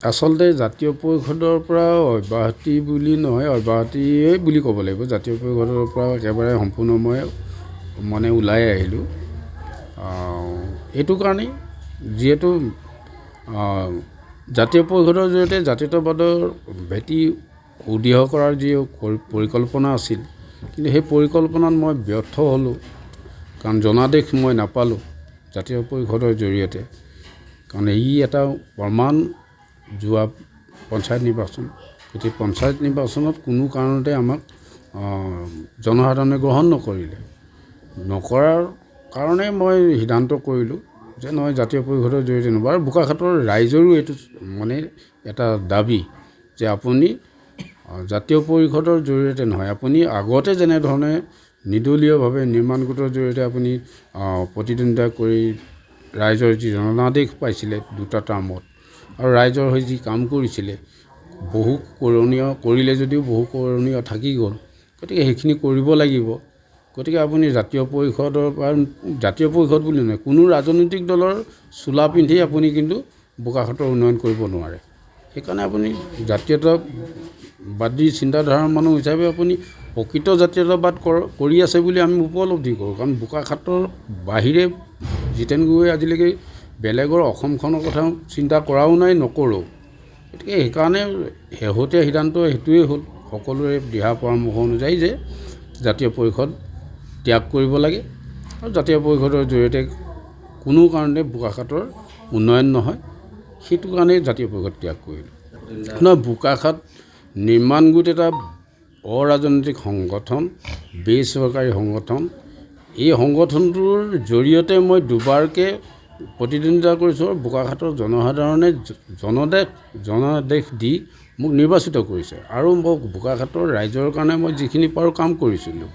আচলতে জাতীয় পৰিষদৰ পৰা অব্যাহতি বুলি নহয়, অব্যাহতিয়ে বুলি ক'ব লাগিব। জাতীয় পৰিষদৰ পৰা একেবাৰে সম্পূৰ্ণ মই ওলাই আহিলোঁ। এইটো কাৰণেই যিহেতু জাতীয় পৰিষদৰ জৰিয়তে জাতীয়তাবাদৰ ভেটি সুদৃঢ় কৰাৰ যি পৰিকল্পনা আছিল, কিন্তু সেই পৰিকল্পনাত মই ব্যৰ্থ হ'লোঁ। কাৰণ জনাদেশ মই নাপালোঁ জাতীয় পৰিষদৰ জৰিয়তে। কাৰণ ই এটা প্ৰমাণ যোৱা পঞ্চায়ত নিৰ্বাচন, গতিকে পঞ্চায়ত নিৰ্বাচনত কোনো কাৰণতে আমাক জনসাধাৰণে গ্ৰহণ নকৰাৰ কাৰণে মই সিদ্ধান্ত কৰিলোঁ যে নহয়, জাতীয় পৰিষদৰ জৰিয়তে নহয়। আৰু বোকাখাতৰ ৰাইজৰো এইটো এটা দাবী যে আপুনি জাতীয় পৰিষদৰ জৰিয়তে নহয়, আপুনি আগতে যেনেধৰণে নিৰ্দলীয়ভাৱে নিৰ্মাণ গোটৰ জৰিয়তে আপুনি প্ৰতিদ্বন্দ্বিতা কৰি ৰাইজৰ যি জনাদেশ পাইছিলে দুটা টাৰ্মত, আৰু ৰাইজৰ হৈ যি কাম কৰিছিলে, বহু কৰণীয় কৰিলে যদিও বহু কৰণীয় থাকি গ'ল। গতিকে সেইখিনি কৰিব লাগিব। গতিকে আপুনি জাতীয় পৰিষদৰ পৰা, জাতীয় পৰিষদ বুলি নহয়, কোনো ৰাজনৈতিক দলৰ চোলা পিন্ধি আপুনি কিন্তু বোকাখাতৰ উন্নয়ন কৰিব নোৱাৰে। সেইকাৰণে আপুনি জাতীয়তাবাদী চিন্তাধাৰাৰ মানুহ হিচাপে আপুনি প্ৰকৃত জাতীয়তাবাদ কৰি আছে বুলি আমি উপলব্ধি কৰোঁ। কাৰণ বোকাখাতৰ বাহিৰে জিতেন গগৈয়ে আজিলৈকে বেলেগৰ অসমখনৰ কথা চিন্তা কৰাও নাই, নকৰোঁ। গতিকে সেইকাৰণে শেহতীয়া সিদ্ধান্ত সেইটোৱেই হ'ল, সকলোৰে দিহা পৰামৰ্শ অনুযায়ী যে জাতীয় পৰিষদ ত্যাগ কৰিব লাগে, আৰু জাতীয় পৰিষদৰ জৰিয়তে কোনো কাৰণতে বোকাখাতৰ উন্নয়ন নহয়। সেইটো কাৰণেই জাতীয় পৰিষদ ত্যাগ কৰিলোঁ। বোকাখাত নিৰ্মাণ গোট এটা অৰাজনৈতিক সংগঠন, বেচৰকাৰী সংগঠন। এই সংগঠনটোৰ জৰিয়তে মই দুবাৰকৈ প্ৰতিদ্বন্দ্বিতা কৰিছোঁ, আৰু বোকাখাতৰ জনসাধাৰণে জনাদেশ দি মোক নিৰ্বাচিত কৰিছে, আৰু মই বোকাখাতৰ ৰাইজৰ কাৰণে মই যিখিনি পাৰোঁ কাম কৰিছিলোঁ।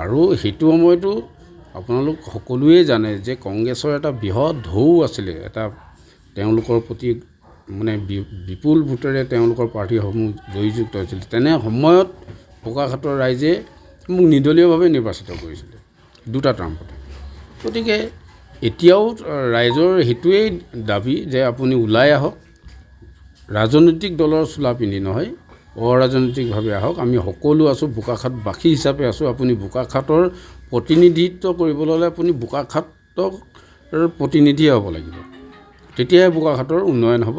আৰু সেইটো সময়তো আপোনালোক সকলোৱে জানে যে কংগ্ৰেছৰ এটা বৃহৎ ঢৌ আছিলে, এটা তেওঁলোকৰ প্ৰতি বিপুল ভোটেৰে তেওঁলোকৰ প্ৰাৰ্থীসমূহ জয়যুক্ত হৈছিল। তেনে সময়ত বোকাখাতৰ ৰাইজে মোক নিৰ্দলীয়ভাৱে নিৰ্বাচিত কৰিছিলে দুটা টাৰ্মতে। গতিকে এতিয়াও ৰাইজৰ সেইটোৱেই দাবী যে আপুনি ওলাই আহক, ৰাজনৈতিক দলৰ চোলা পিন্ধি নহয়, অৰাজনৈতিকভাৱে আহক। আমি সকলো আছোঁ, বোকাখাতবাসী হিচাপে আছোঁ। আপুনি বোকাখাতৰ প্ৰতিনিধিত্ব কৰিবলৈ হ'লে আপুনি বোকাখাতৰ প্ৰতিনিধিয়ে হ'ব লাগিব, তেতিয়াহে বোকাখাতৰ উন্নয়ন হ'ব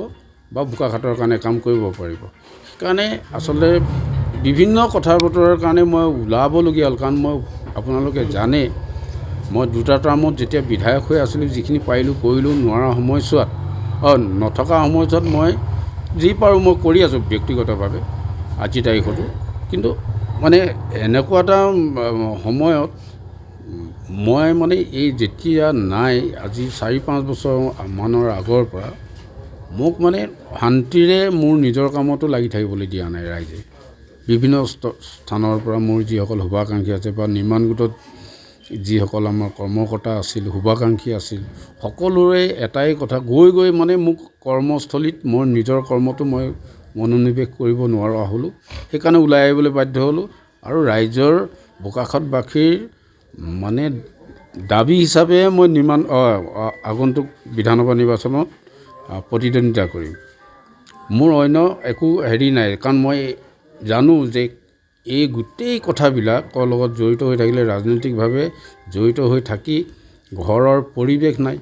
বা বোকাখাতৰ কাৰণে কাম কৰিব পাৰিব। সেইকাৰণে আচলতে বিভিন্ন কথা বতৰাৰ কাৰণে মই ওলাবলগীয়া হ'ল। কাৰণ আপোনালোকে জানে মই দুটা টাৰ্মত যেতিয়া বিধায়ক হৈ আছিলোঁ, যিখিনি পাৰিলোঁ কৰিলোঁ, নোৱাৰা সময়ছোৱাত নথকা সময়ছোৱাত মই যি পাৰোঁ মই কৰি আছোঁ ব্যক্তিগতভাৱে আজিৰ তাৰিখতো। কিন্তু এনেকুৱা এটা সময়ত মই এই যেতিয়া নাই, আজি 4-5 বছৰ মানৰ আগৰ পৰা মোক শান্তিৰে মোৰ নিজৰ কামতো লাগি থাকিবলৈ দিয়া নাই ৰাইজে। বিভিন্ন স্থানৰ পৰা মোৰ যিসকল শুভাকাংক্ষী আছে বা নিৰ্মাণ গোটত যিসকল আমাৰ কৰ্মকৰ্তা আছিল, শুভাকাংক্ষী আছিল, সকলোৰে এটাই কথা, গৈ মোক কৰ্মস্থলীত মোৰ নিজৰ কৰ্মটো মই মনোনিৱেশ কৰিব নোৱাৰা হ'লোঁ। সেইকাৰণে ওলাই আহিবলৈ বাধ্য হ'লোঁ, আৰু ৰাইজৰ বোকাখাতবাসীৰ দাবী হিচাপে মই আগন্তুক বিধানসভা নিৰ্বাচনত প্ৰতিদ্বন্দ্বিতা কৰিম। মোৰ অন্য একো নাই। কাৰণ মই জানো যে এই গোটেই কথাবিলাকৰ লগত জড়িত হৈ থাকিলে, ৰাজনৈতিকভাৱে জড়িত হৈ থাকি ঘৰৰ পৰিৱেশ নাই,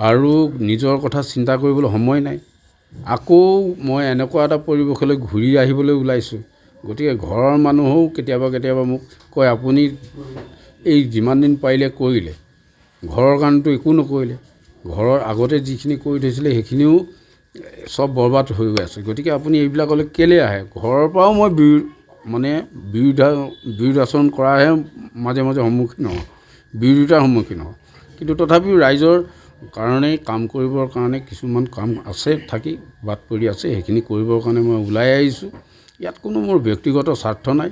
আৰু নিজৰ কথা চিন্তা কৰিবলৈ সময় নাই। আকৌ মই এনেকুৱা এটা পৰিৱেশলৈ ঘূৰি আহিবলৈ ওলাইছোঁ। গতিকে ঘৰৰ মানুহেও কেতিয়াবা মোক কয়, আপুনি এই যিমান দিন পাৰিলে কৰিলে, ঘৰৰ কাৰণেতো একো নকৰিলে, ঘৰৰ আগতে যিখিনি কৰি থৈছিলে সেইখিনিও চব বৰবাদ হৈ গৈ আছে। গতিকে আপুনি এইবিলাকলৈ কেলৈ আহে? ঘৰৰ পৰাও মই বিৰোধাচৰণ কৰাহে মাজে বিৰোধিতাৰ সন্মুখীন হওঁ। কিন্তু তথাপিও ৰাইজৰ কাৰণে কাম কৰিবৰ কাৰণে কিছুমান কাম আছে, থাকি বাদ পৰি আছে, সেইখিনি কৰিবৰ কাৰণে মই ওলাই আহিছোঁ। ইয়াত কোনো মোৰ ব্যক্তিগত স্বাৰ্থ নাই।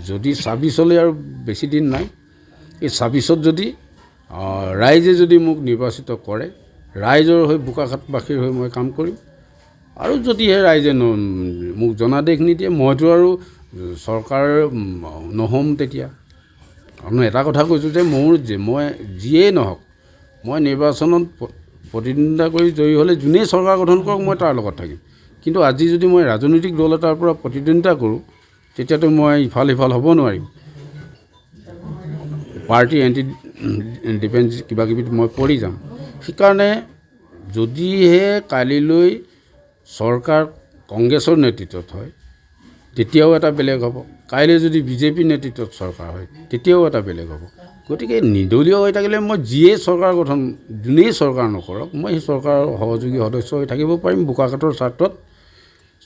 যদি 26লৈ আৰু বেছি দিন নাই, এই 26ত যদি ৰাইজে যদি মোক নিৰ্বাচিত কৰে, ৰাইজৰ হৈ বোকাখাতবাসীৰ হৈ মই কাম কৰিম। আৰু যদিহে ৰাইজে মোক জনাদেশ নিদিয়ে, মইতো আৰু চৰকাৰ নহ'ম তেতিয়া। কাৰণ এটা কথা কৈছোঁ যে মই যিয়েই নহওক, মই নিৰ্বাচনত প্ৰতিদ্বন্দ্বিতা কৰি জয়ী হ'লে যোনেই চৰকাৰ গঠন কৰক মই তাৰ লগত থাকিম। কিন্তু আজি যদি মই ৰাজনৈতিক দল এটাৰ পৰা প্ৰতিদ্বন্দ্বিতা কৰোঁ তেতিয়াতো মই ইফাল সিফাল হ'ব নোৱাৰিম। পাৰ্টি এণ্টি ডিফেন্স কিবাকিবিত মই পৰি যাম। সেইকাৰণে যদিহে কালিলৈ চৰকাৰ কংগ্ৰেছৰ নেতৃত্বত হয় তেতিয়াও এটা বেলেগ হ'ব, কাইলৈ যদি বিজেপিৰ নেতৃত্বত চৰকাৰ হয় তেতিয়াও এটা বেলেগ হ'ব। গতিকে নিৰ্দলীয় হৈ থাকিলে মই যিয়েই চৰকাৰ গঠন যোনেই চৰকাৰ নকৰক মই সেই চৰকাৰৰ সহযোগী সদস্য হৈ থাকিব পাৰিম। বোকাখাতৰ স্বাৰ্থত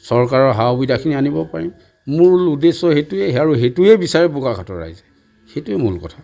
চৰকাৰৰ সা সুবিধাখিনি আনিব পাৰিম। মূল উদ্দেশ্য সেইটোৱে, আৰু সেইটোৱে বিচাৰে বোকাখাতৰ ৰাইজে, সেইটোৱে মূল কথা।